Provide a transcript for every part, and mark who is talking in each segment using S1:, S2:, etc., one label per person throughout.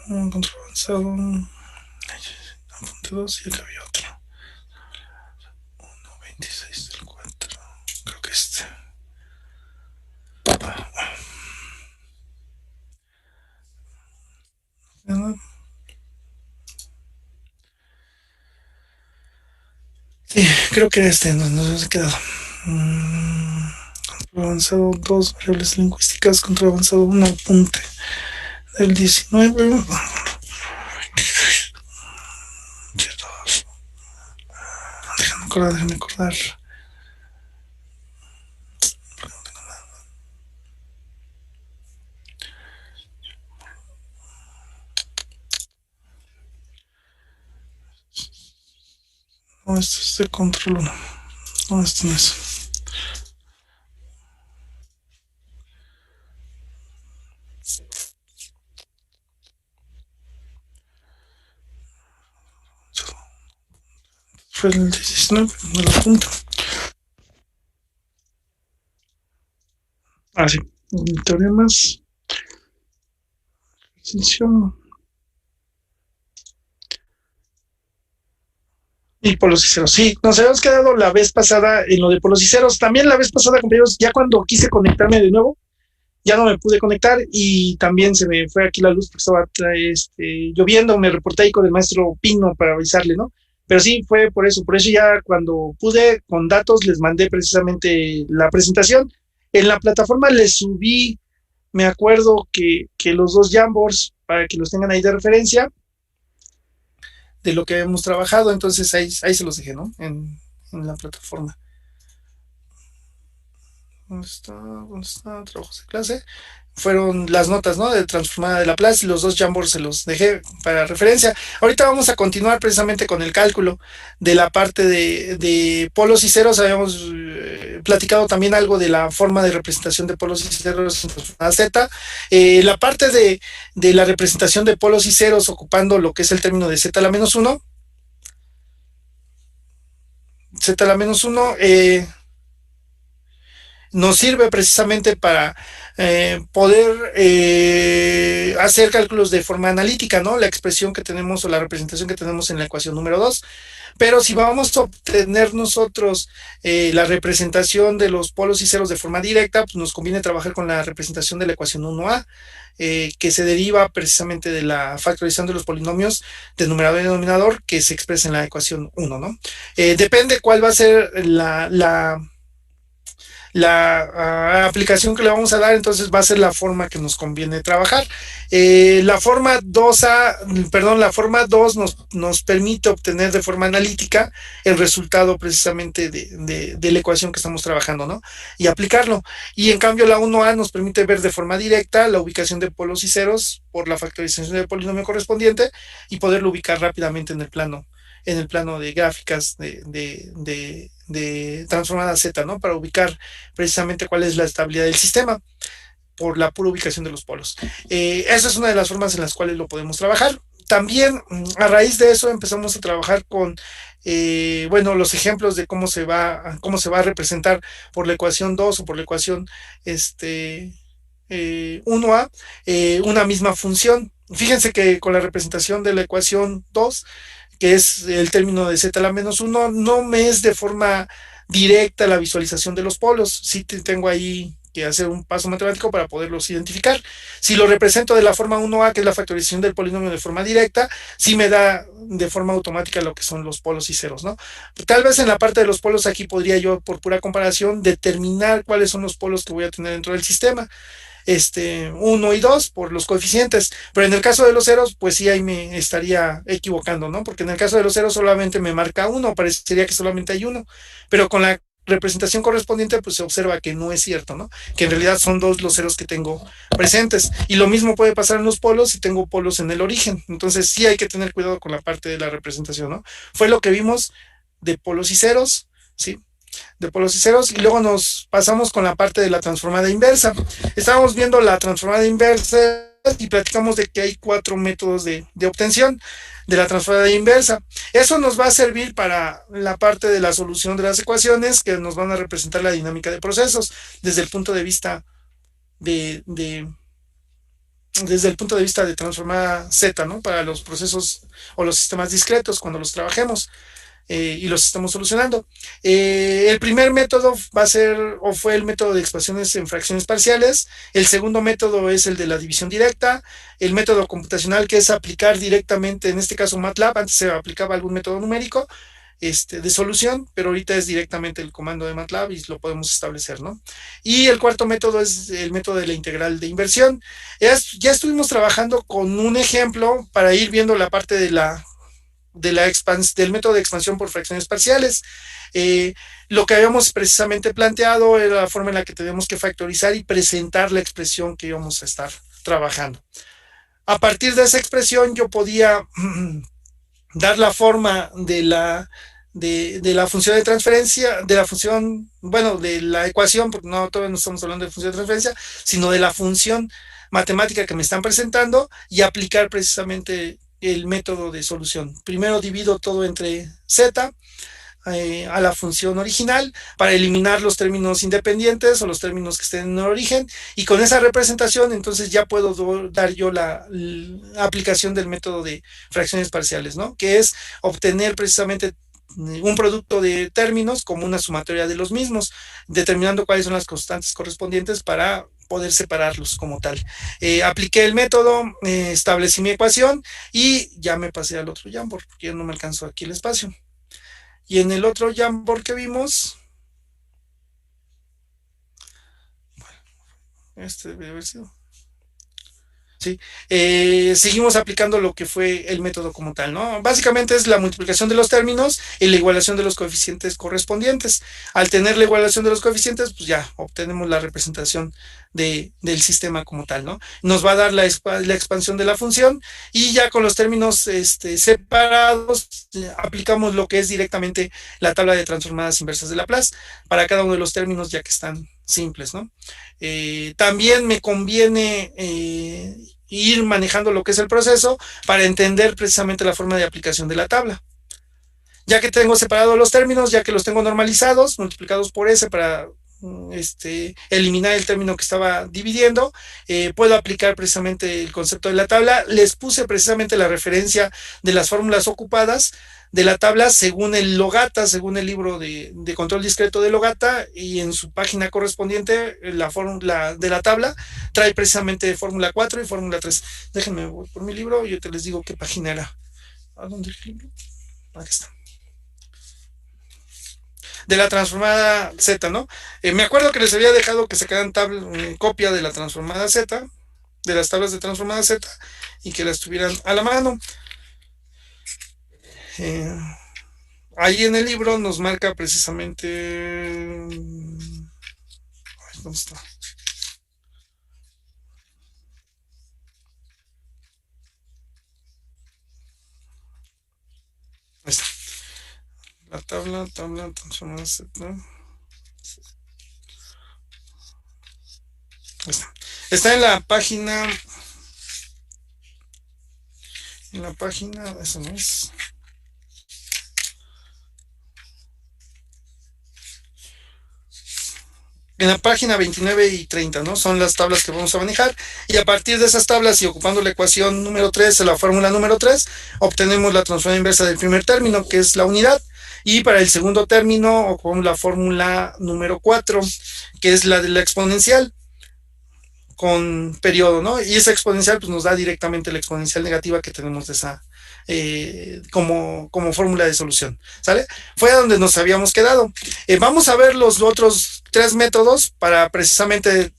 S1: Un control avanzado. Apunte 2 y acá había otro. 1.26 del 4. Creo que este. Sí, creo que este nos ha quedado. Control avanzado 2 variables lingüísticas. Control avanzado 1 apunte del 19. Déjame acordar. No, esto es de control 1. No, esto no es. Fue el 19, me lo apunto. Ah, sí. Teoremas. Extensión. Y polos y ceros. Sí, nos habíamos quedado la vez pasada en lo de polos y ceros. También la vez pasada, compañeros, ya cuando quise conectarme de nuevo, ya no me pude conectar y también se me fue aquí la luz porque estaba lloviendo. Me reporté ahí con el maestro Pino para avisarle, ¿no? Pero sí, fue por eso. Por eso ya cuando pude, con datos, les mandé precisamente la presentación. En la plataforma les subí, me acuerdo que los dos Jamboards, para que los tengan ahí de referencia, de lo que hemos trabajado. Entonces ahí se los dejé, ¿no? En la plataforma. ¿Dónde está? ¿Dónde está? Trabajos de clase. Fueron las notas, ¿no? De transformada de Laplace y los dos Jamboards se los dejé para referencia. Ahorita vamos a continuar precisamente con el cálculo de la parte de polos y ceros. Habíamos platicado también algo de la forma de representación de polos y ceros en transformada Z. La parte de la representación de polos y ceros ocupando lo que es el término de Z a la menos 1. Z a la menos 1. Nos sirve precisamente para poder hacer cálculos de forma analítica, ¿no? La expresión que tenemos o la representación que tenemos en la ecuación número 2. Pero si vamos a obtener nosotros la representación de los polos y ceros de forma directa, pues nos conviene trabajar con la representación de la ecuación 1A, que se deriva precisamente de la factorización de los polinomios de numerador y denominador que se expresa en la ecuación 1, ¿no? Depende cuál va a ser la aplicación que le vamos a dar, entonces va a ser la forma que nos conviene trabajar. La forma 2A, perdón, la forma 2 nos permite obtener de forma analítica el resultado precisamente de la ecuación que estamos trabajando, ¿no? Y aplicarlo. Y en cambio la 1A nos permite ver de forma directa la ubicación de polos y ceros por la factorización del polinomio correspondiente y poderlo ubicar rápidamente en el plano de gráficas de transformada Z, ¿no? Para ubicar precisamente cuál es la estabilidad del sistema por la pura ubicación de los polos. Esa es una de las formas en las cuales lo podemos trabajar. También a raíz de eso empezamos a trabajar con bueno, los ejemplos de cómo se va a representar por la ecuación 2 o por la ecuación 1A una misma función. Fíjense que con la representación de la ecuación 2, que es el término de z a la menos 1, no me es de forma directa la visualización de los polos. Sí tengo ahí que hacer un paso matemático para poderlos identificar. Si lo represento de la forma 1A, que es la factorización del polinomio de forma directa, sí me da de forma automática lo que son los polos y ceros, ¿no? Tal vez en la parte de los polos aquí podría yo, por pura comparación, determinar cuáles son los polos que voy a tener dentro del sistema. 1 y 2 por los coeficientes, pero en el caso de los ceros, pues sí, ahí me estaría equivocando, ¿no? Porque en el caso de los ceros solamente me marca 1, parecería que solamente hay uno, pero con la representación correspondiente, pues se observa que no es cierto, ¿no? Que en realidad son 2 los ceros que tengo presentes. Y lo mismo puede pasar en los polos si tengo polos en el origen. Entonces sí hay que tener cuidado con la parte de la representación, ¿no? Fue lo que vimos de polos y ceros, ¿sí? De polos y ceros, y luego nos pasamos con la parte de la transformada inversa. Estábamos viendo la transformada inversa y platicamos de que hay 4 métodos de obtención de la transformada inversa. Eso nos va a servir para la parte de la solución de las ecuaciones que nos van a representar la dinámica de procesos desde el punto de vista de desde el punto de vista de transformada Z, ¿no? Para los procesos o los sistemas discretos cuando los trabajemos y los estamos solucionando. El primer método va a ser o fue el método de expansiones en fracciones parciales. El segundo método es el de la división directa. El método computacional, que es aplicar directamente, en este caso MATLAB, antes se aplicaba algún método numérico de solución, pero ahorita es directamente el comando de MATLAB y lo podemos establecer, ¿no? Y el cuarto método es el método de la integral de inversión. Ya estuvimos trabajando con un ejemplo para ir viendo la parte del método de expansión por fracciones parciales. Lo que habíamos precisamente planteado era la forma en la que tenemos que factorizar y presentar la expresión que íbamos a estar trabajando. A partir de esa expresión yo podía dar la forma de la función de transferencia, de la función, bueno, de la ecuación, porque no, todavía no estamos hablando de función de transferencia, sino de la función matemática que me están presentando y aplicar precisamente el método de solución. Primero divido todo entre z a la función original para eliminar los términos independientes o los términos que estén en el origen, y con esa representación entonces ya puedo dar yo la aplicación del método de fracciones parciales, ¿no? Que es obtener precisamente un producto de términos como una sumatoria de los mismos, determinando cuáles son las constantes correspondientes para poder separarlos como tal. Apliqué el método, establecí mi ecuación y ya me pasé al otro Jamboard, porque ya no me alcanzó aquí el espacio. Y en el otro Jamboard que vimos, este debe haber sido. Sí, seguimos aplicando lo que fue el método como tal, ¿no? Básicamente es la multiplicación de los términos y la igualación de los coeficientes correspondientes. Al tener la igualación de los coeficientes, pues ya obtenemos la representación del sistema como tal, ¿no? Nos va a dar la expansión de la función y ya con los términos separados aplicamos lo que es directamente la tabla de transformadas inversas de Laplace para cada uno de los términos, ya que están simples, ¿no? También me conviene ir manejando lo que es el proceso para entender precisamente la forma de aplicación de la tabla. Ya que tengo separados los términos, ya que los tengo normalizados, multiplicados por S para eliminar el término que estaba dividiendo, puedo aplicar precisamente el concepto de la tabla. Les puse precisamente la referencia de las fórmulas ocupadas de la tabla según el Logata, según el libro de control discreto de Logata, y en su página correspondiente la fórmula de la tabla trae precisamente fórmula 4 y fórmula 3. Déjenme voy por mi libro y yo te les digo qué página era. ¿A dónde el libro? Aquí está. De la transformada Z, ¿no? Me acuerdo que les había dejado que sacaran copia de la transformada Z, de las tablas de transformada Z, y que las tuvieran a la mano. Ahí en el libro nos marca precisamente... ¿Dónde está? Ahí está. La tabla transformada Z. Está en la página. Eso no es. En la página 29 y 30, ¿no? Son las tablas que vamos a manejar. Y a partir de esas tablas y ocupando la ecuación número 3, la fórmula número 3, obtenemos la transformada inversa del primer término, que es la unidad. Y para el segundo término ocupamos la fórmula número 4, que es la de la exponencial con periodo, ¿no? Y esa exponencial pues nos da directamente la exponencial negativa que tenemos de esa como fórmula de solución, ¿sale? Fue a donde nos habíamos quedado. Vamos a ver los otros 3 métodos para precisamente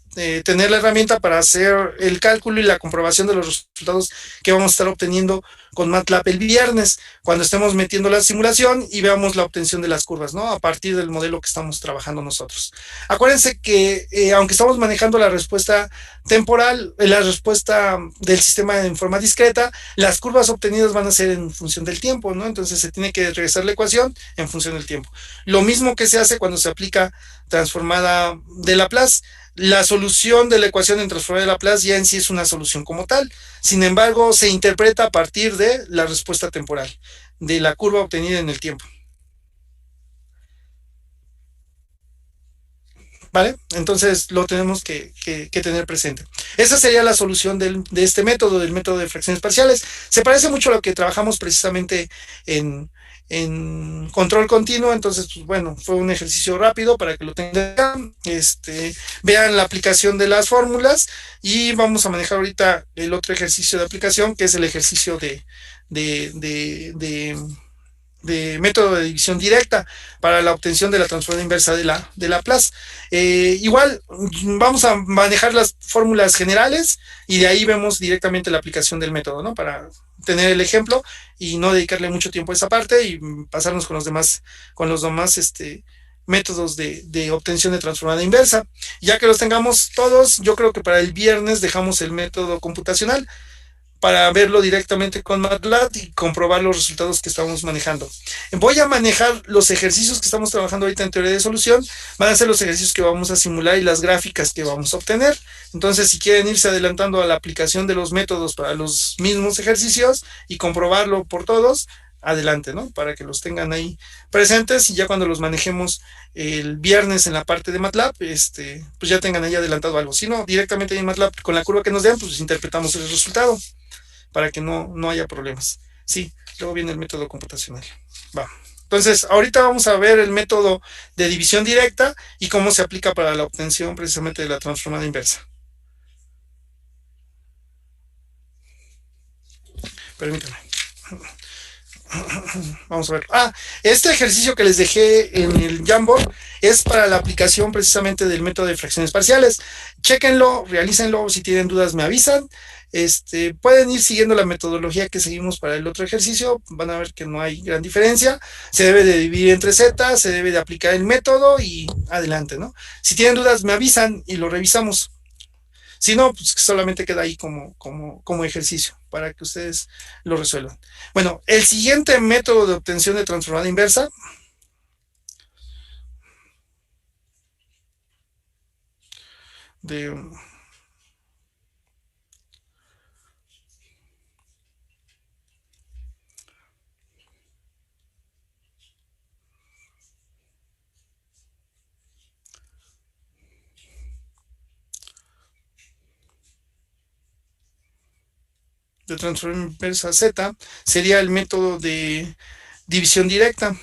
S1: tener la herramienta para hacer el cálculo y la comprobación de los resultados que vamos a estar obteniendo con MATLAB el viernes, cuando estemos metiendo la simulación y veamos la obtención de las curvas, ¿no? A partir del modelo que estamos trabajando nosotros. Acuérdense que aunque estamos manejando la respuesta temporal, la respuesta del sistema en forma discreta, las curvas obtenidas van a ser en función del tiempo, ¿no? Entonces se tiene que regresar la ecuación en función del tiempo. Lo mismo que se hace cuando se aplica transformada de Laplace. La solución de la ecuación en transformada de Laplace ya en sí es una solución como tal. Sin embargo, se interpreta a partir de la respuesta temporal, de la curva obtenida en el tiempo. ¿vale? Entonces lo tenemos que tener presente. Esa sería la solución de este método, del método de fracciones parciales. Se parece mucho a lo que trabajamos precisamente en control continuo. Entonces, pues, bueno, fue un ejercicio rápido para que lo tengan, vean la aplicación de las fórmulas, y vamos a manejar ahorita el otro ejercicio de aplicación, que es el ejercicio de, de, de de método de división directa para la obtención de la transformada inversa de Laplace. Igual vamos a manejar las fórmulas generales y de ahí vemos directamente la aplicación del método, ¿no? Para tener el ejemplo y no dedicarle mucho tiempo a esa parte y pasarnos con los demás métodos de obtención de transformada inversa. Ya que los tengamos todos, yo creo que para el viernes dejamos el método computacional para verlo directamente con MATLAB y comprobar los resultados que estamos manejando. Voy a manejar los ejercicios que estamos trabajando ahorita en teoría de solución, van a ser los ejercicios que vamos a simular y las gráficas que vamos a obtener. Entonces, si quieren irse adelantando a la aplicación de los métodos para los mismos ejercicios y comprobarlo por todos, adelante, ¿no? Para que los tengan ahí presentes y ya cuando los manejemos el viernes en la parte de MATLAB, pues ya tengan ahí adelantado algo. Si no, directamente ahí en MATLAB con la curva que nos den, pues interpretamos el resultado para que no haya problemas. Sí, luego viene el método computacional. Va. Entonces, ahorita vamos a ver el método de división directa y cómo se aplica para la obtención precisamente de la transformada inversa. Permítanme. Vamos a ver. Este ejercicio que les dejé en el Jamboard es para la aplicación precisamente del método de fracciones parciales. Chéquenlo, realícenlo, si tienen dudas me avisan. Pueden ir siguiendo la metodología que seguimos para el otro ejercicio, van a ver que no hay gran diferencia. Se debe de dividir entre z, se debe de aplicar el método y adelante, ¿no? Si tienen dudas me avisan y lo revisamos. Si no, pues solamente queda ahí como ejercicio para que ustedes lo resuelvan. Bueno, el siguiente método de obtención de transformada inversa de transformada inversa z sería el método de división directa.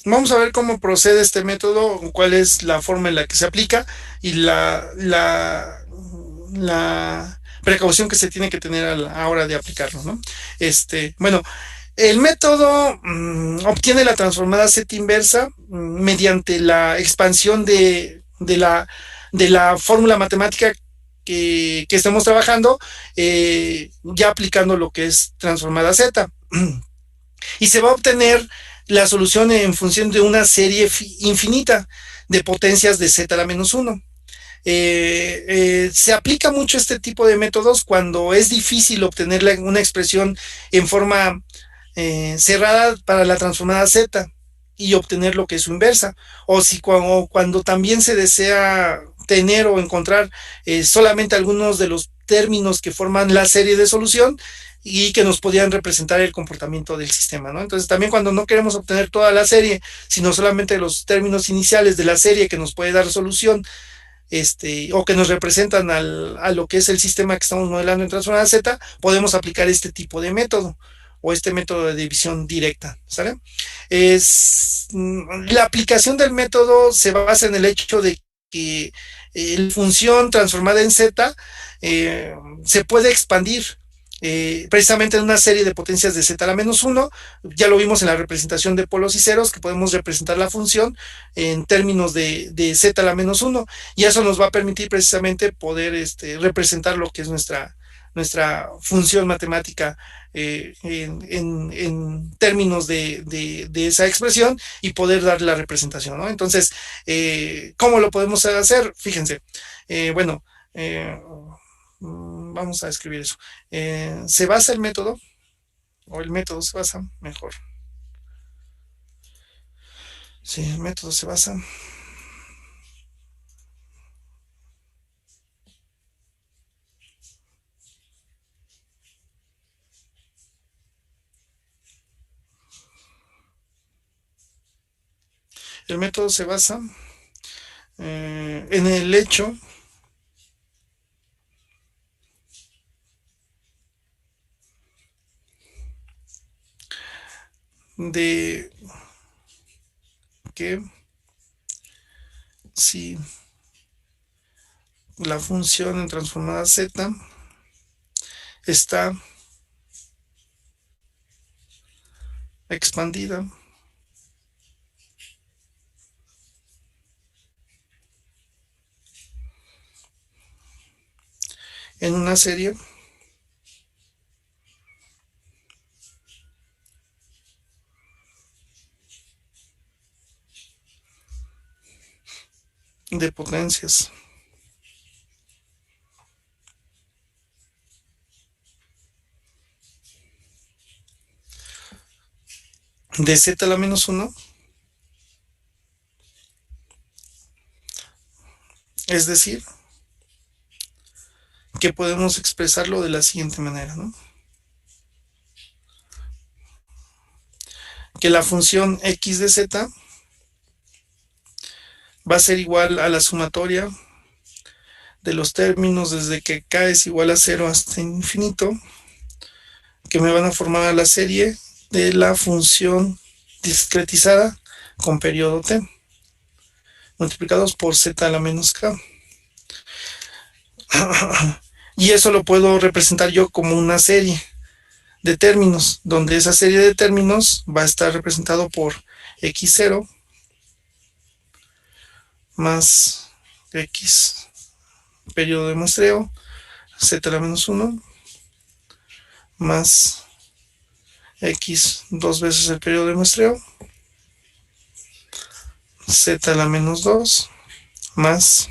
S1: Vamos a ver cómo procede este método, cuál es la forma en la que se aplica y la precaución que se tiene que tener a la hora de aplicarlo, ¿no? Bueno, el método obtiene la transformada Z inversa mediante la expansión de la fórmula matemática que estamos trabajando, ya aplicando lo que es transformada Z. Y se va a obtener la solución en función de una serie infinita de potencias de z a la menos 1. Se aplica mucho este tipo de métodos cuando es difícil obtener una expresión en forma cerrada para la transformada z y obtener lo que es su inversa, o si cuando también se desea tener o encontrar solamente algunos de los términos que forman la serie de solución y que nos podían representar el comportamiento del sistema, ¿no? Entonces también cuando no queremos obtener toda la serie, sino solamente los términos iniciales de la serie que nos puede dar solución, o que nos representan a lo que es el sistema que estamos modelando en transformada Z, podemos aplicar este tipo de método o este método de división directa, ¿sale? La aplicación del método se basa en el hecho de que la función transformada en Z se puede expandir precisamente en una serie de potencias de z a la menos 1. Ya lo vimos en la representación de polos y ceros, que podemos representar la función en términos de z a la menos 1, y eso nos va a permitir precisamente poder representar lo que es nuestra función matemática en términos de esa expresión y poder dar la representación, ¿no? Entonces, ¿cómo lo podemos hacer? Fíjense, bueno, vamos a escribir eso. Se basa el método, o el método se basa, mejor. Sí, el método se basa El método se basa en el hecho de que si la función en transformada z está expandida en una serie de potencias de z a la menos 1, es decir, que podemos expresarlo de la siguiente manera, ¿no? Que la función x de z va a ser igual a la sumatoria de los términos desde que k es igual a 0 hasta infinito, que me van a formar la serie de la función discretizada con periodo t, multiplicados por z a la menos k. Y eso lo puedo representar yo como una serie de términos, donde esa serie de términos va a estar representado por x0 más x periodo de muestreo, z a la menos 1, más x dos veces el periodo de muestreo, z a la menos 2, más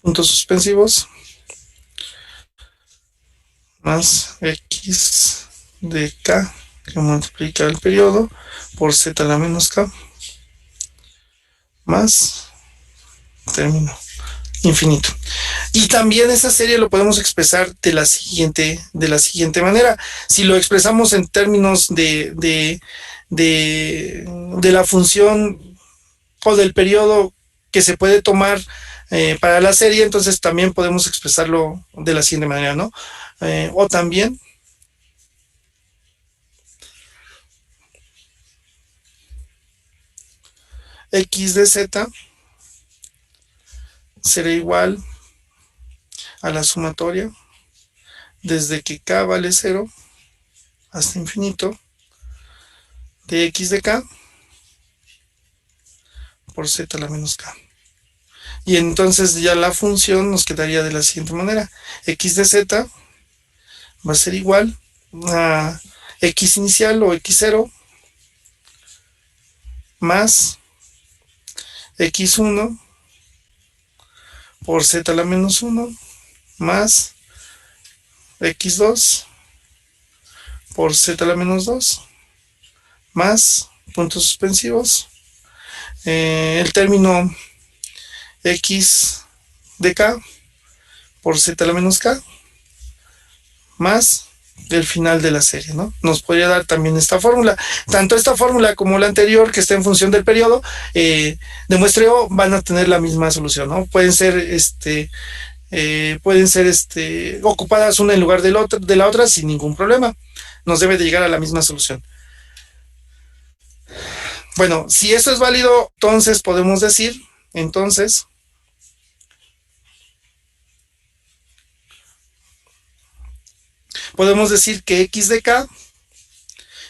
S1: puntos suspensivos, más x de k, que multiplica el periodo, por z a la menos k, más término infinito. Y también esa serie lo podemos expresar de la siguiente manera. Si lo expresamos en términos de la función o del periodo que se puede tomar para la serie, entonces también podemos expresarlo de la siguiente manera, ¿no? O también x de z será igual a la sumatoria desde que k vale 0 hasta infinito de x de k por z a la menos k. Y entonces ya la función nos quedaría de la siguiente manera. X de z va a ser igual a x inicial o x0 más x1 por z a la menos 1 más x2 por z a la menos 2 más puntos suspensivos el término x de k por z a la menos k más el final de la serie, ¿no? Nos podría dar también esta fórmula. Tanto esta fórmula como la anterior, que está en función del periodo de muestreo, van a tener la misma solución, ¿no? Pueden ser ocupadas una en lugar de la otra sin ningún problema. Nos debe de llegar a la misma solución. Bueno, si eso es válido, entonces podemos decir, que x de k,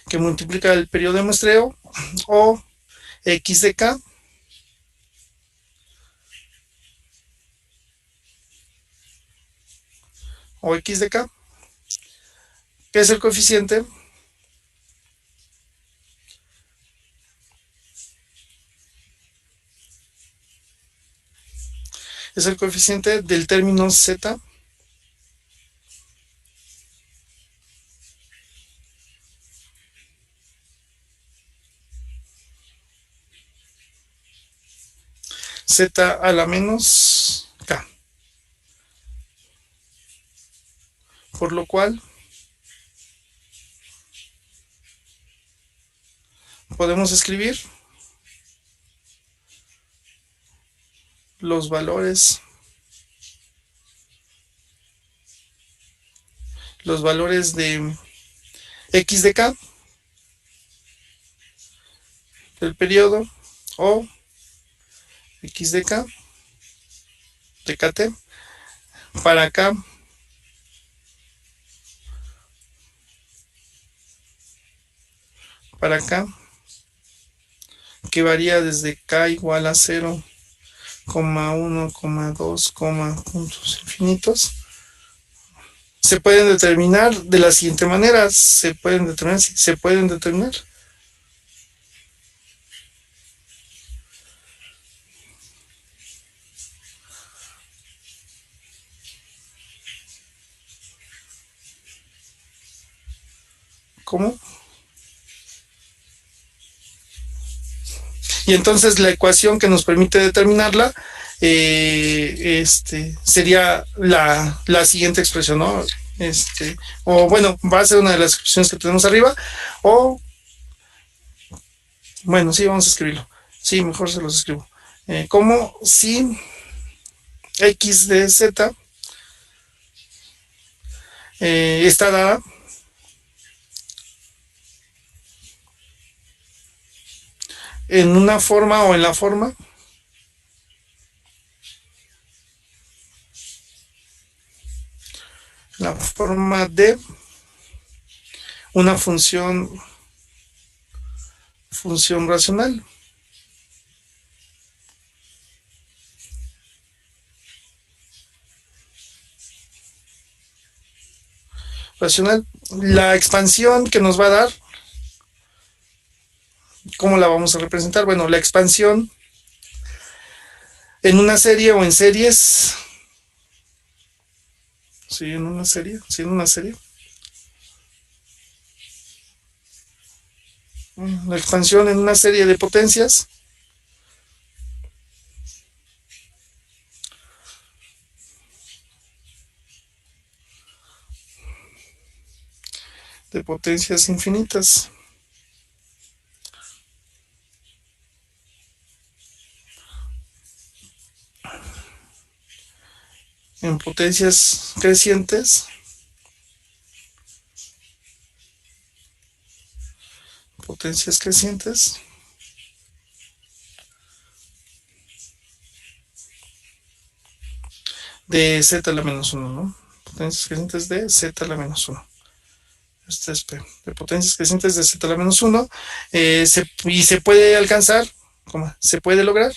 S1: que multiplica el periodo de muestreo, o x de k o x de k, que es el coeficiente del término z a la menos k. Por lo cual podemos escribir los valores de x de k del periodo o x de k de kt para k que varía desde k igual a 0, 1, 2, puntos infinitos, se pueden determinar de la siguiente manera. Se pueden determinar. ¿Cómo? Y entonces la ecuación que nos permite determinarla sería la siguiente expresión, ¿no? O bueno, va a ser una de las expresiones que tenemos arriba, o bueno, sí, vamos a escribirlo. Sí, mejor se los escribo. Como si x de z está dada en una forma o en la forma de una función racional. La expansión que nos va a dar, ¿cómo la vamos a representar? Bueno, la expansión en una serie o en series. Sí, en una serie. La expansión en una serie de potencias infinitas. En potencias crecientes. De z a la menos 1, ¿no? Potencias crecientes de z a la menos 1. Este es P. De potencias crecientes de z a la menos 1. Y se puede alcanzar, se puede lograr.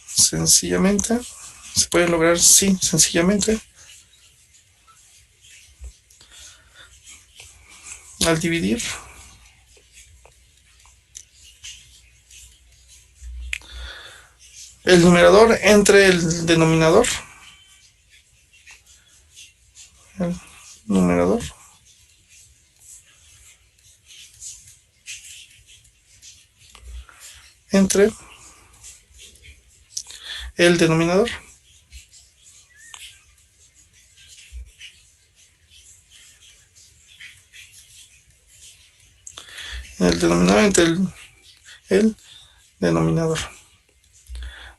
S1: Sencillamente. Se puede lograr, sí, sencillamente. Al dividir el numerador entre el denominador. El numerador entre el denominador. El denominador entre el denominador.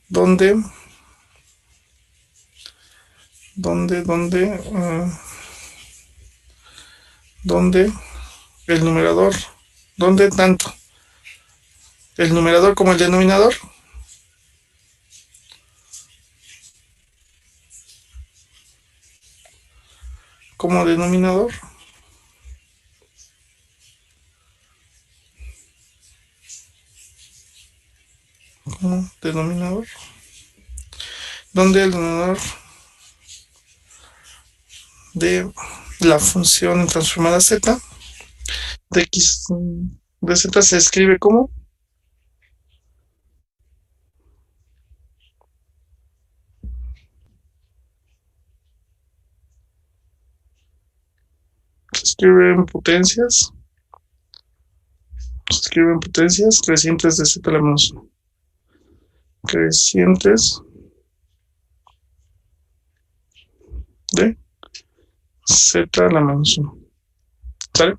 S1: Donde el numerador, donde tanto el numerador como el denominador como denominador donde el denominador de la función transformada z de x de z se escribe como se escribe en potencias crecientes de z a la menos 1. Crecientes de z a la menos 1. ¿Sale?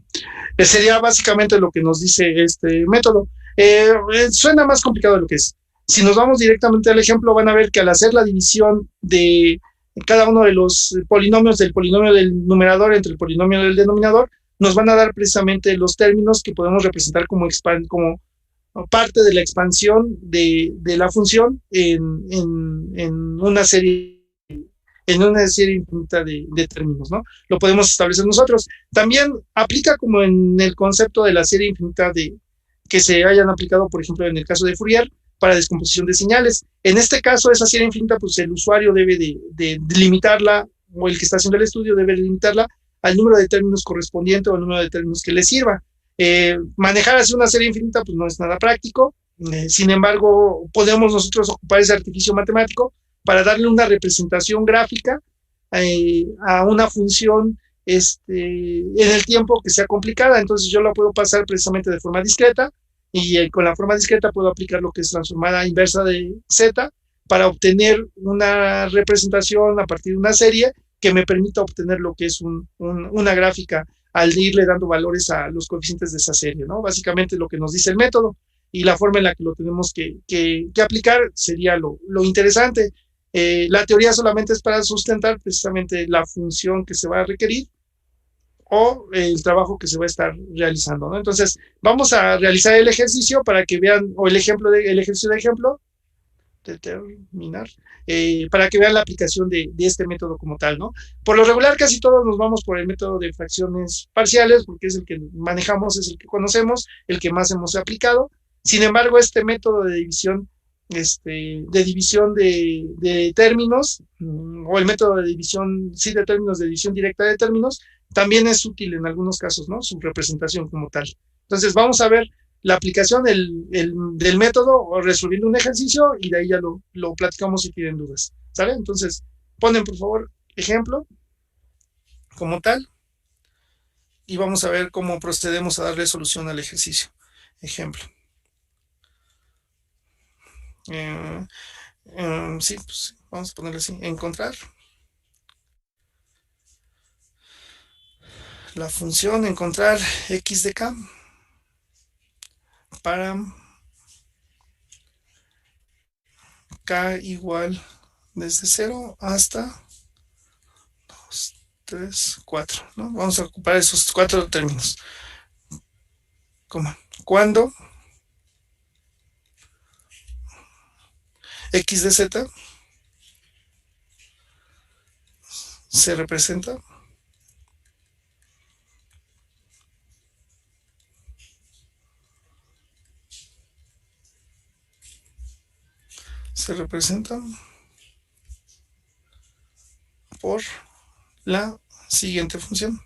S1: Sería básicamente lo que nos dice este método. Suena más complicado de lo que es. Si nos vamos directamente al ejemplo, van a ver que al hacer la división de cada uno de los polinomios del polinomio del numerador entre el polinomio del denominador, nos van a dar precisamente los términos que podemos representar como parte de la expansión de la función en una serie infinita de términos, ¿no? Lo podemos establecer nosotros. También aplica como en el concepto de la serie infinita que se hayan aplicado, por ejemplo, en el caso de Fourier, para descomposición de señales. En este caso, esa serie infinita, pues el usuario debe de limitarla, o el que está haciendo el estudio debe limitarla al número de términos correspondiente o al número de términos que le sirva. Manejar así una serie infinita, pues no es nada práctico. Sin embargo, podemos nosotros ocupar ese artificio matemático para darle una representación gráfica a una función en el tiempo que sea complicada. Entonces yo la puedo pasar precisamente de forma discreta y con la forma discreta puedo aplicar lo que es transformada inversa de z para obtener una representación a partir de una serie que me permita obtener lo que es una gráfica al irle dando valores a los coeficientes de esa serie, ¿no? Básicamente lo que nos dice el método y la forma en la que lo tenemos que aplicar sería lo interesante. La teoría solamente es para sustentar precisamente la función que se va a requerir o el trabajo que se va a estar realizando, ¿no? Entonces, vamos a realizar el ejercicio para que vean, o el ejercicio de ejemplo, determinar, para que vean la aplicación de este método como tal, ¿no? Por lo regular, casi todos nos vamos por el método de fracciones parciales, porque es el que manejamos, es el que conocemos, el que más hemos aplicado. Sin embargo, este método de división de términos, o el método de división, sí, de términos, de división directa de términos, también es útil en algunos casos, ¿no? Su representación como tal. Entonces, vamos a ver la aplicación del método resolviendo un ejercicio y de ahí ya lo platicamos si tienen dudas. ¿Sale? Entonces, ponen por favor ejemplo como tal y vamos a ver cómo procedemos a darle solución al ejercicio. Ejemplo. Sí, pues vamos a ponerle así, encontrar la función encontrar x de k para k igual desde 0 hasta 2, 3, 4, ¿no? Vamos a ocupar esos 4 términos. Cuando x de z se representa por la siguiente función.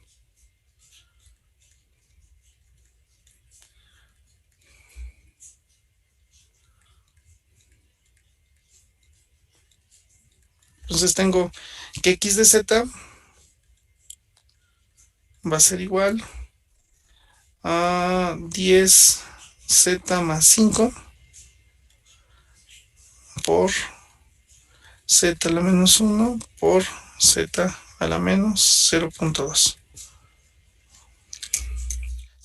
S1: Entonces tengo que x de z va a ser igual a 10z más 5 por z a la menos 1 por z a la menos 0.2.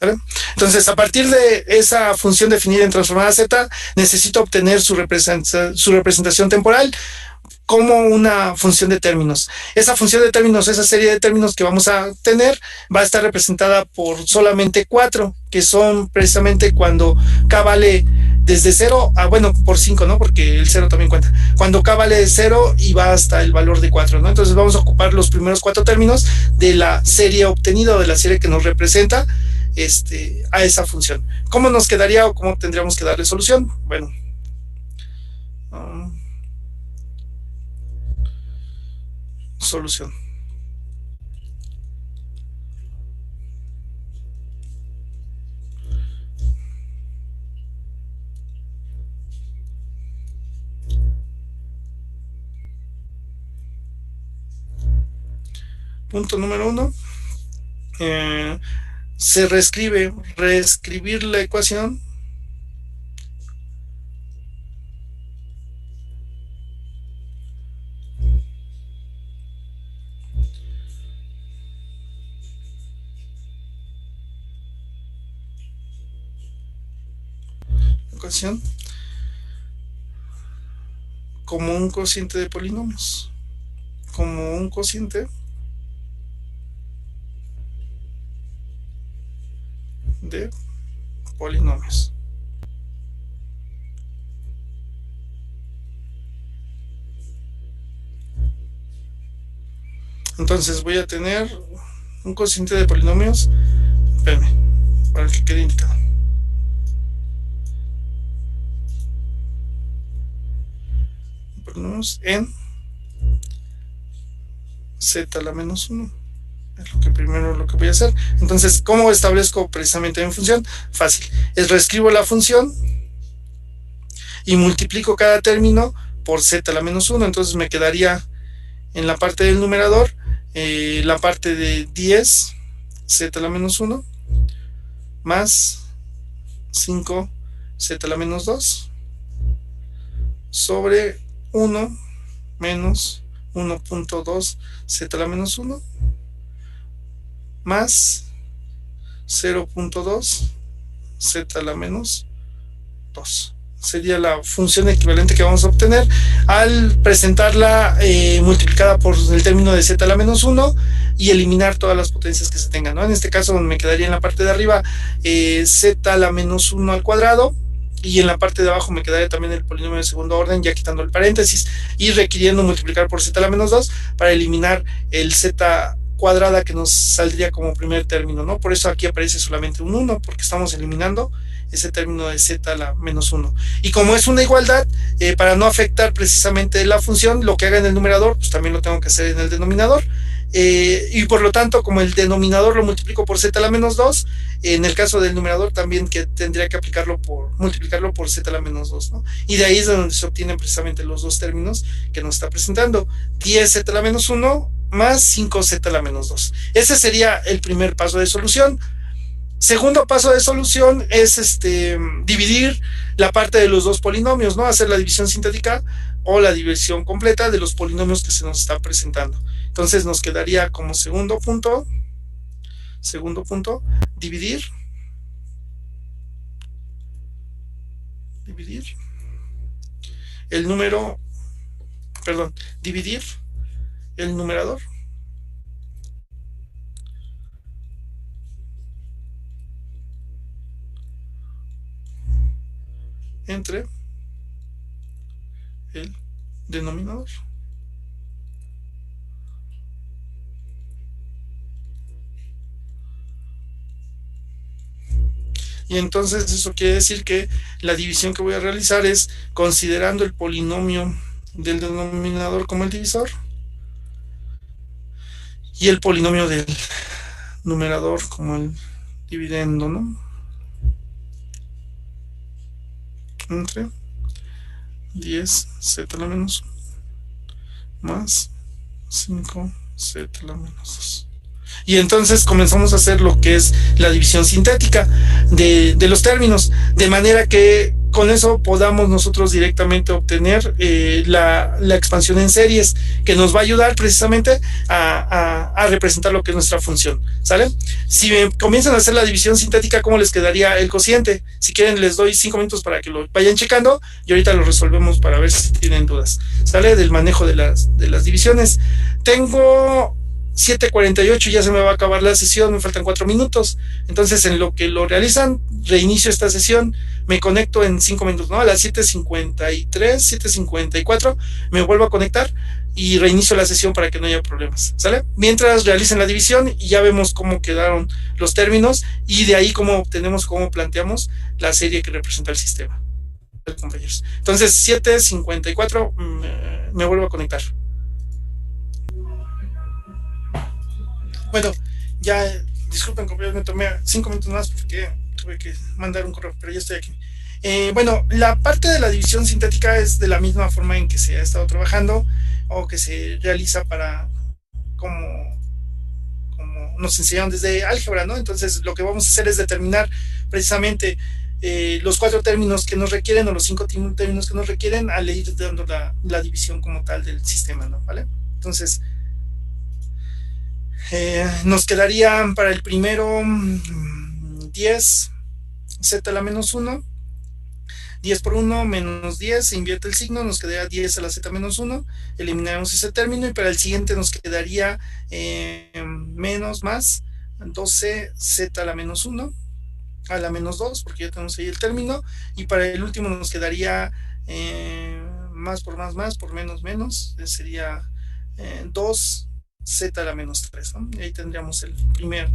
S1: ¿Vale? Entonces, a partir de esa función definida en transformada z, necesito obtener su representación temporal como una función de términos. Esa función de términos, esa serie de términos que vamos a tener, va a estar representada por solamente 4, que son precisamente cuando k vale desde 0 a, bueno, por 5, ¿no? Porque el 0 también cuenta. Cuando k vale 0 y va hasta el valor de 4, ¿no? Entonces vamos a ocupar los primeros 4 términos de la serie obtenida o de la serie que nos representa a esa función. ¿Cómo nos quedaría o cómo tendríamos que darle solución? Bueno, solución. Punto número 1. Se reescribir la ecuación ecuación como un cociente de polinomios, como un cociente de polinomios. Entonces voy a tener un cociente de polinomios, espérame, para que quede indicado. Polinomios en z a la menos 1. Es lo que primero lo que voy a hacer. Entonces, ¿cómo establezco precisamente mi función? Fácil. Es reescribo la función y multiplico cada término por z a la menos 1. Entonces me quedaría en la parte del numerador la parte de 10 z a la menos 1 más 5 z a la menos 2 sobre 1 menos 1.2 z a la menos 1 más 0.2 z a la menos 2. Sería la función equivalente que vamos a obtener al presentarla multiplicada por el término de z a la menos 1 y eliminar todas las potencias que se tengan, ¿no? En este caso me quedaría en la parte de arriba z a la menos 1 al cuadrado, y en la parte de abajo me quedaría también el polinomio de segundo orden, ya quitando el paréntesis y requiriendo multiplicar por z a la menos 2 para eliminar el z cuadrada que nos saldría como primer término, ¿no? Por eso aquí aparece solamente un 1, porque estamos eliminando ese término de z a la menos 1. Y como es una igualdad, para no afectar precisamente la función, lo que haga en el numerador, pues también lo tengo que hacer en el denominador. Y por lo tanto, como el denominador lo multiplico por z a la menos 2, en el caso del numerador también que tendría que multiplicarlo por z a la menos 2, ¿no? Y de ahí es donde se obtienen precisamente los dos términos que nos está presentando, 10z a la menos 1 más 5z a la menos 2. Ese sería el primer paso de solución. Segundo paso de solución es dividir la parte de los dos polinomios, ¿no? Hacer la división sintética o la división completa de los polinomios que se nos están presentando. Entonces nos quedaría como segundo punto, dividir el número, perdón, dividir el numerador entre el denominador. Y entonces eso quiere decir que la división que voy a realizar es considerando el polinomio del denominador como el divisor y el polinomio del numerador como el dividendo, ¿no? Entre 10z a la menos 1 más 5z a la menos 2. Y entonces comenzamos a hacer lo que es la división sintética de los términos, de manera que con eso podamos nosotros directamente obtener la expansión en series, que nos va a ayudar precisamente a representar lo que es nuestra función, ¿sale? Si me comienzan a hacer la división sintética, ¿cómo les quedaría el cociente? Si quieren les doy 5 minutos para que lo vayan checando y ahorita lo resolvemos para ver si tienen dudas, ¿sale? Del manejo de las divisiones. Tengo 7:48, ya se me va a acabar la sesión, me faltan 4 minutos. Entonces, en lo que lo realizan, reinicio esta sesión, me conecto en 5 minutos, ¿no? A las 7:53, 7:54, me vuelvo a conectar y reinicio la sesión para que no haya problemas, ¿sale? Mientras realicen la división y ya vemos cómo quedaron los términos y de ahí cómo planteamos la serie que representa el sistema, compañeros. Entonces, 7:54, me vuelvo a conectar. Bueno, ya, disculpen compañeros, me tomé 5 minutos más porque tuve que mandar un correo, pero ya estoy aquí. Bueno, la parte de la división sintética es de la misma forma en que se ha estado trabajando o que se realiza como nos enseñaron desde álgebra, ¿no? Entonces lo que vamos a hacer es determinar precisamente los 4 términos que nos requieren o los 5 términos que nos requieren al ir dando la división como tal del sistema, ¿no? ¿Vale? Entonces nos quedarían para el primero 10 z a la menos 1 10 por 1 menos 10, se invierte el signo, nos quedaría 10 a la z menos 1, eliminaremos ese término y para el siguiente nos quedaría menos más 12z a la menos 1 a la menos 2, porque ya tenemos ahí el término, y para el último nos quedaría más por menos menos, sería 2z a la menos 3, ¿no? Y ahí tendríamos el primer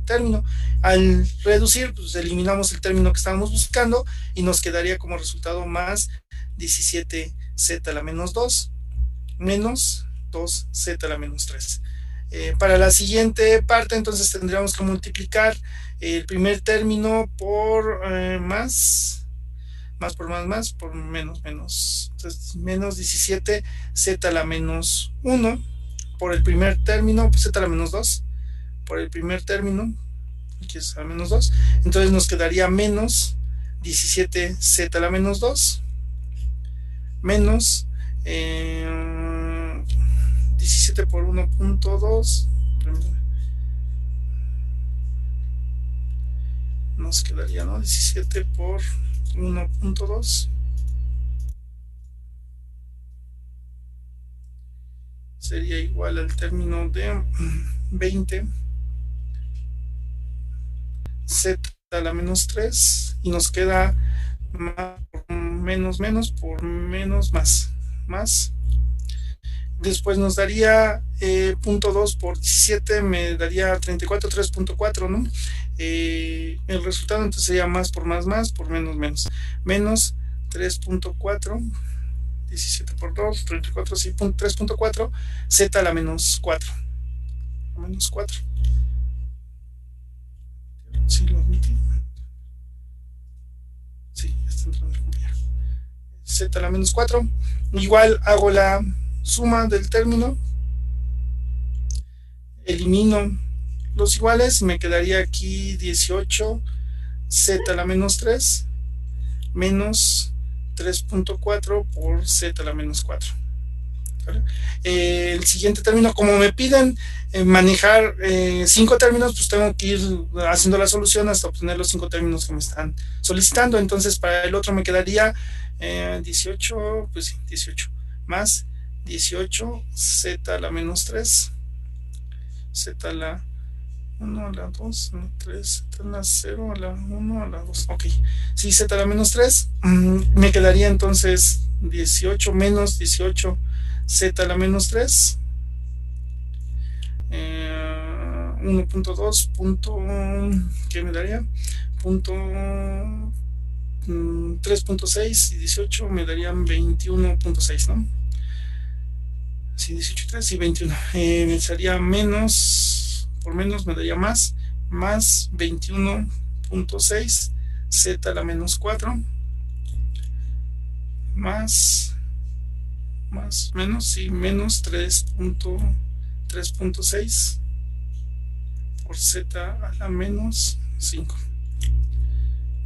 S1: término. Al reducir, pues eliminamos el término que estábamos buscando y nos quedaría como resultado más 17z a la menos 2 menos 2z a la menos 3. Para la siguiente parte, entonces tendríamos que multiplicar el primer término por más por menos, menos. Entonces, menos 17z a la menos 1 por el primer término, pues z a la menos 2 por el primer término, aquí es a la menos 2. Entonces nos quedaría menos 17z a la menos 2 menos 17 por 1.2, nos quedaría, ¿no? 17 por 1.2 sería igual al término de 20 z a la menos 3 y nos queda más por menos menos por menos más. Después nos daría 0.2 por 17, me daría 34, 3.4, ¿no? El resultado entonces sería más por menos menos. Menos 3.4, 17 por 2, 34, sí, 3.4, z a la menos 4. Menos 4. Sí, lo admití. Sí, ya está entrando el compañero. Z a la menos 4. Igual hago la suma del término. Elimino los iguales. Me quedaría aquí 18 z a la menos 3 menos 3.4 por z a la menos 4. El siguiente término, como me piden manejar 5 términos, pues tengo que ir haciendo la solución hasta obtener los 5 términos que me están solicitando. Entonces para el otro me quedaría 18, pues sí, 18 más 18 z a la menos 3, z a la 1 a la 2 a la 3, z a la 0 a la 1 a la 2, ok, sí, z a la menos 3, me quedaría entonces 18 menos 18 z a la menos 3, 1.2 punto, ¿qué me daría? Punto 3.6 y 18 me darían 21.6, ¿no? Sí, 18, 3 y 21. Me daría menos, por menos me daría más 21.6 z a la menos 4 menos, sí, menos 3.6 por z a la menos 5.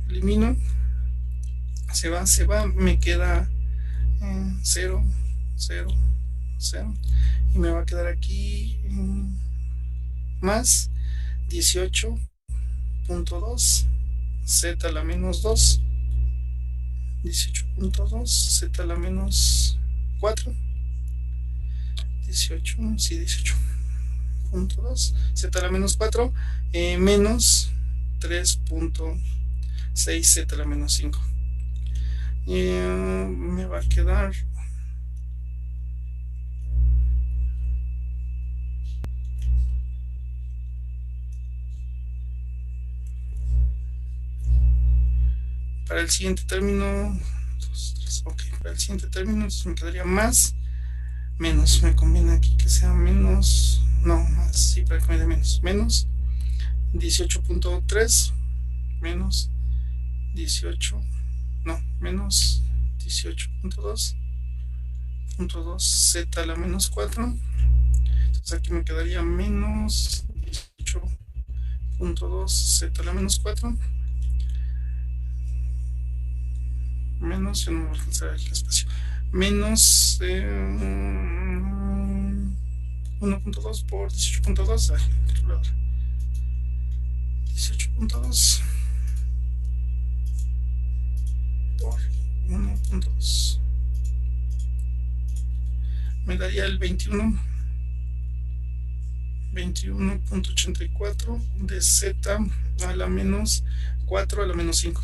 S1: Elimino, se va, me queda 0, 0, 0 y me va a quedar aquí más 18.2 z a la menos 2, 18.2 z a la menos 4, 18, sí, 18.2 z a la menos 4 menos 3.6 z a la menos 5. Me va a quedar para el siguiente término 2, 3, ok, para el siguiente término me quedaría más menos, me conviene aquí que sea menos, no, más, sí, para que me dé menos 18.3 menos 18, no, menos 18.2 z a la menos 4, entonces aquí me quedaría menos 18.2 z a la menos 4 menos, yo no voy a alcanzar el espacio, menos 1.2 por 18.2, 18.2 por daría el 21.84 de z a la menos 4 a la menos 5.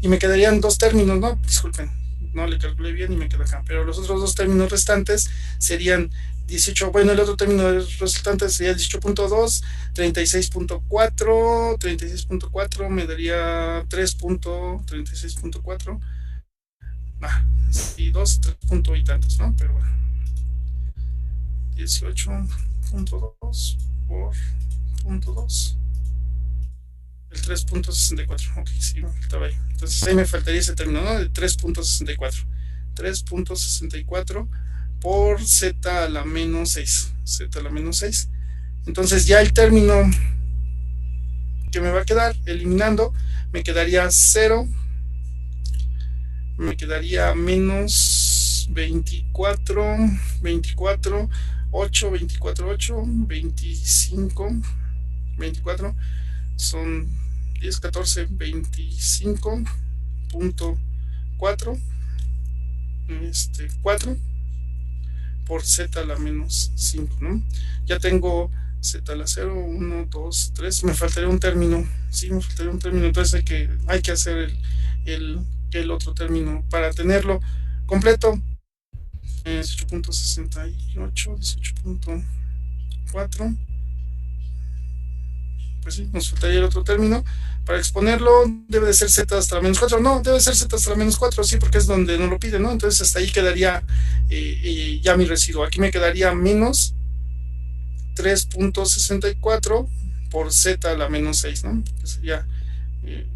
S1: Y me quedarían dos términos, ¿no? Disculpen, no le calculé bien y me quedó acá. Pero los otros dos términos restantes serían 18, bueno, el otro término resultante sería 18.2, 36.4, 36.4 me daría 3.36.4. Y 2, 3 punto y tantos, ¿no? Pero bueno. 18.2 por punto 2. El 3.64. Ok, sí, estaba ahí. Entonces ahí me faltaría ese término, ¿no? De 3.64. 3.64 por z a la menos 6. Z a la menos 6. Entonces ya el término que me va a quedar, eliminando, me quedaría 0. Me quedaría menos 24, 24, 8, 24, 8, 25, 24, son 10, 14, 25.4, 4 por z a la menos 5, ¿no? Ya tengo z a la 0, 1, 2, 3, me faltaría un término, sí, me faltaría un término, entonces hay que hacer el otro término para tenerlo completo. 18.68, 18.4, pues sí, nos faltaría el otro término. Para exponerlo debe de ser z hasta la menos 4, no, debe ser z hasta la menos 4, sí, porque es donde no lo pide, ¿no? Entonces hasta ahí quedaría ya mi residuo. Aquí me quedaría menos 3.64 por z a la menos 6, ¿no? Que sería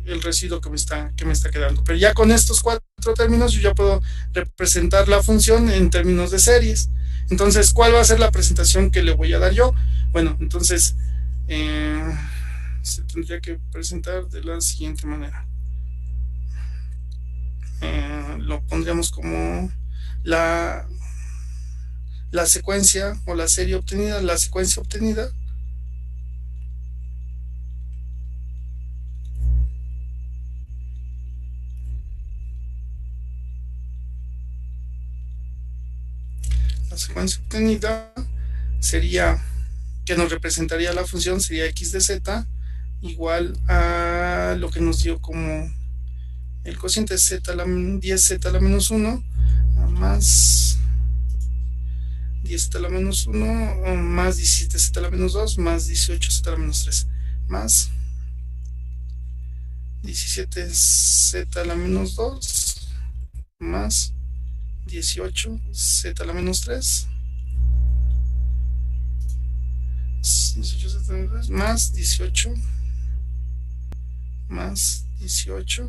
S1: el residuo que me está quedando. Pero ya con estos cuatro términos yo ya puedo representar la función en términos de series. Entonces, ¿cuál va a ser la presentación que le voy a dar yo? Bueno, entonces se tendría que presentar de la siguiente manera. Lo pondríamos como la secuencia o la serie obtenida, la secuencia obtenida. La secuencia obtenida sería, que nos representaría la función, sería x de z igual a lo que nos dio como el cociente z a la 10z a la menos 1 más 10z a la menos 1 más 17z a la menos 2 más 18z a la menos 3 más 17z a la menos 2 más 18z a la menos 3 más 18 más 18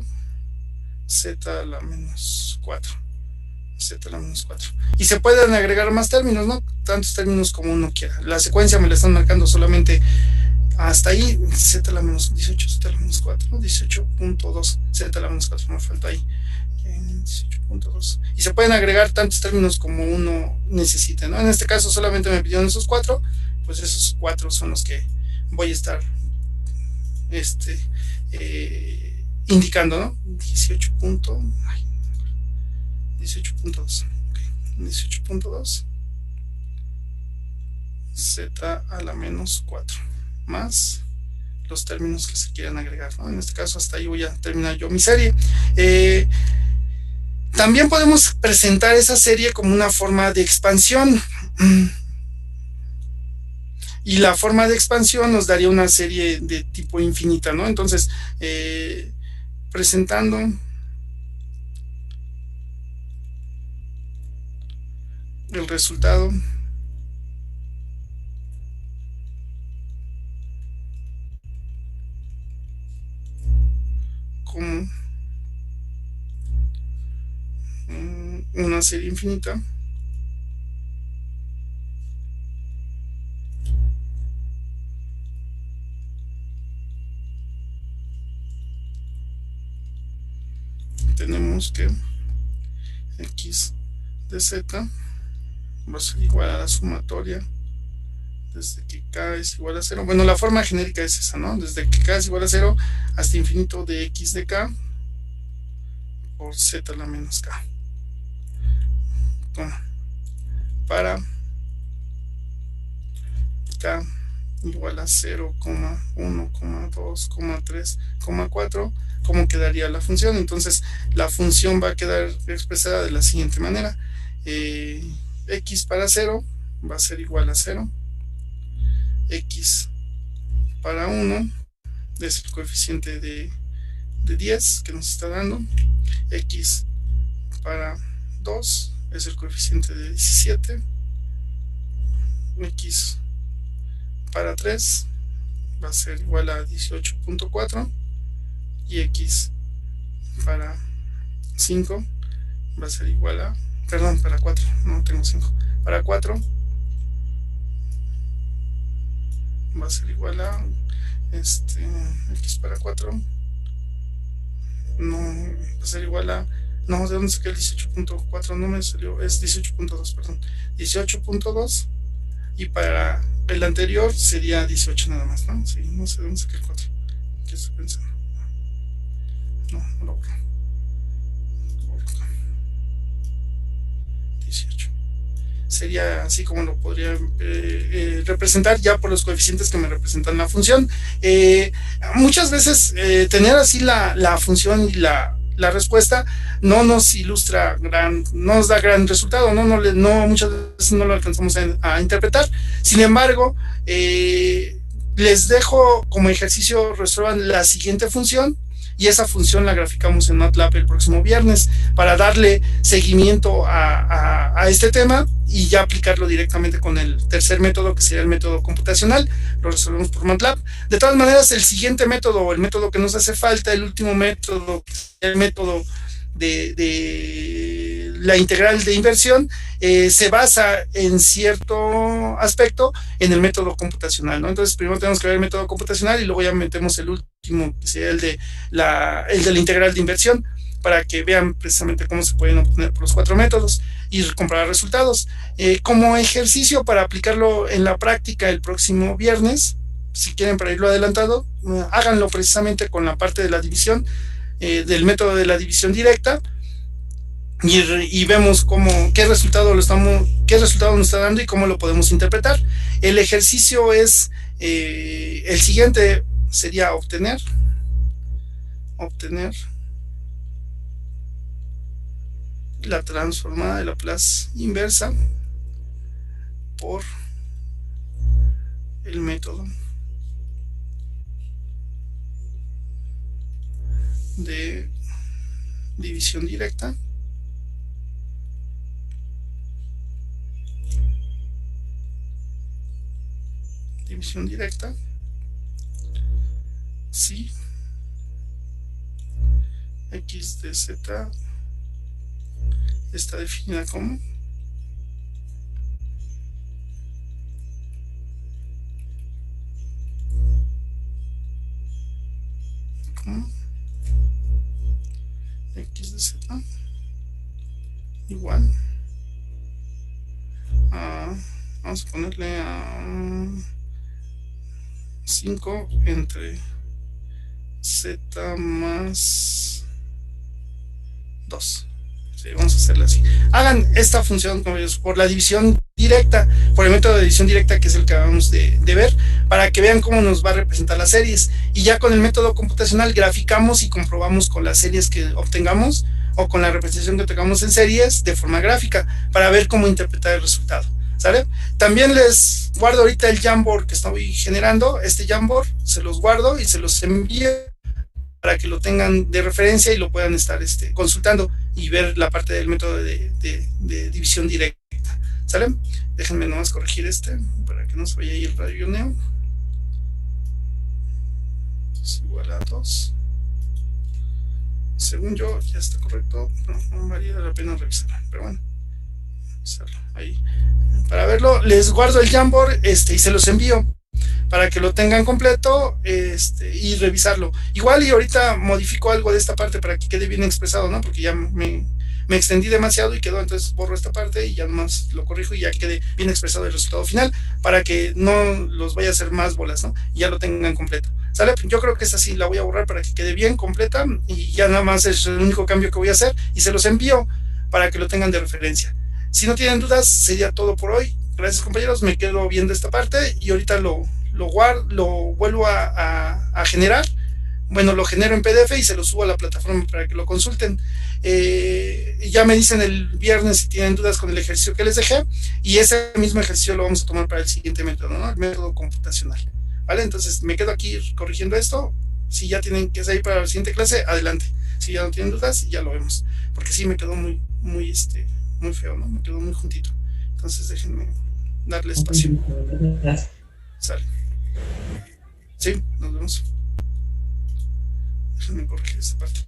S1: z a la menos 4, z a la menos 4. Y se pueden agregar más términos, ¿no? Tantos términos como uno quiera. La secuencia me la están marcando solamente hasta ahí, z a la menos 18, z a la menos 4, 18.2, z a la menos 4, me falta ahí. 18.2. Y se pueden agregar tantos términos como uno necesite, ¿no? En este caso solamente me pidieron esos 4, pues esos 4 son los que voy a estar indicando, ¿no? 18.2, okay. 18.2 z a la menos 4 más los términos que se quieran agregar, ¿no? En este caso hasta ahí voy a terminar yo mi serie. También podemos presentar esa serie como una forma de expansión. Y la forma de expansión nos daría una serie de tipo infinita, ¿no? Entonces, presentando el resultado como una serie infinita, tenemos que x de z va a ser igual a la sumatoria desde que k es igual a 0. Bueno, la forma genérica es esa, ¿no? Desde que k es igual a 0 hasta infinito de x de k por z a la menos k. Toma. para k igual a 0,1,2,3,4, cómo quedaría la función. Entonces la función va a quedar expresada de la siguiente manera: x para 0 va a ser igual a 0, x para 1 es el coeficiente de 10 que nos está dando, x para 2 es el coeficiente de 17, x para 3 va a ser igual a 18.4 y x para 5 va a ser igual a, perdón, para 4, no tengo 5, para 4 va a ser igual a x para 4 no va a ser igual a, no, ¿de dónde saqué el 18.4? No me salió, es 18.2, perdón, 18.2, y para el anterior sería 18 nada más, ¿no? Sí, no sé de dónde saqué el 4. ¿Qué estoy pensando? No, no lo borro. 18. Sería así como lo podría representar ya por los coeficientes que me representan la función. Muchas veces tener así la función y la respuesta no nos ilustra no nos da gran resultado, no muchas veces no lo alcanzamos a interpretar. Sin embargo, les dejo como ejercicio, resuelvan la siguiente función y esa función la graficamos en MATLAB el próximo viernes para darle seguimiento a este tema y ya aplicarlo directamente con el tercer método, que sería el método computacional. Lo resolvemos por MATLAB. De todas maneras, el siguiente método, o el método que nos hace falta, el último método, el método de la integral de inversión, se basa en cierto aspecto en el método computacional, ¿no? Entonces primero tenemos que ver el método computacional y luego ya metemos el último, que sería el de la integral de inversión, para que vean precisamente cómo se pueden obtener por los 4 métodos y comparar resultados. Como ejercicio para aplicarlo en la práctica el próximo viernes, si quieren, para irlo adelantado, háganlo precisamente con la parte de la división, del método de la división directa, y vemos qué resultado nos está dando y cómo lo podemos interpretar. El ejercicio es el siguiente, sería obtener la transformada de Laplace inversa por el método de división directa si x de z está definida como x de z igual a, vamos a ponerle a 5 entre z más 2. Sí, vamos a hacerla así. Hagan esta función por la división directa, por el método de división directa, que es el que acabamos de ver, para que vean cómo nos va a representar las series. Y ya con el método computacional graficamos y comprobamos con las series que obtengamos o con la representación que tengamos en series de forma gráfica, para ver cómo interpretar el resultado. ¿Sale? También les guardo ahorita el Jamboard que estoy generando. Este Jamboard se los guardo y se los envío para que lo tengan de referencia y lo puedan estar consultando y ver la parte del método de división directa. ¿Sale? Déjenme nomás corregir para que no se vaya ahí el radioneo. Es igual a 2. Según yo ya está correcto. No valía la pena revisarlo, pero bueno, ahí para verlo. Les guardo el Jamboard y se los envío para que lo tengan completo y revisarlo. Igual y ahorita modifico algo de esta parte para que quede bien expresado, ¿no? Porque ya me extendí demasiado y quedó, entonces borro esta parte y ya nomás lo corrijo y ya quede bien expresado el resultado final, para que no los vaya a hacer más bolas, ¿no? Y ya lo tengan completo. ¿Sale? Yo creo que esta sí la voy a borrar para que quede bien completa y ya nada más es el único cambio que voy a hacer y se los envío para que lo tengan de referencia. Si no tienen dudas, sería todo por hoy. Gracias, compañeros. Me quedo viendo esta parte y ahorita lo vuelvo a generar. Bueno, lo genero en PDF y se lo subo a la plataforma para que lo consulten. Ya me dicen el viernes si tienen dudas con el ejercicio que les dejé, y ese mismo ejercicio lo vamos a tomar para el siguiente método, ¿no? El método computacional. ¿Vale? Entonces me quedo aquí corrigiendo esto. Si ya tienen que salir para la siguiente clase, adelante. Si ya no tienen dudas, ya lo vemos. Porque sí me quedó muy feo, ¿no? Me quedó muy juntito. Entonces déjenme darle espacio.
S2: Gracias.
S1: Sale. Sí, nos vemos. Déjenme corregir esta parte.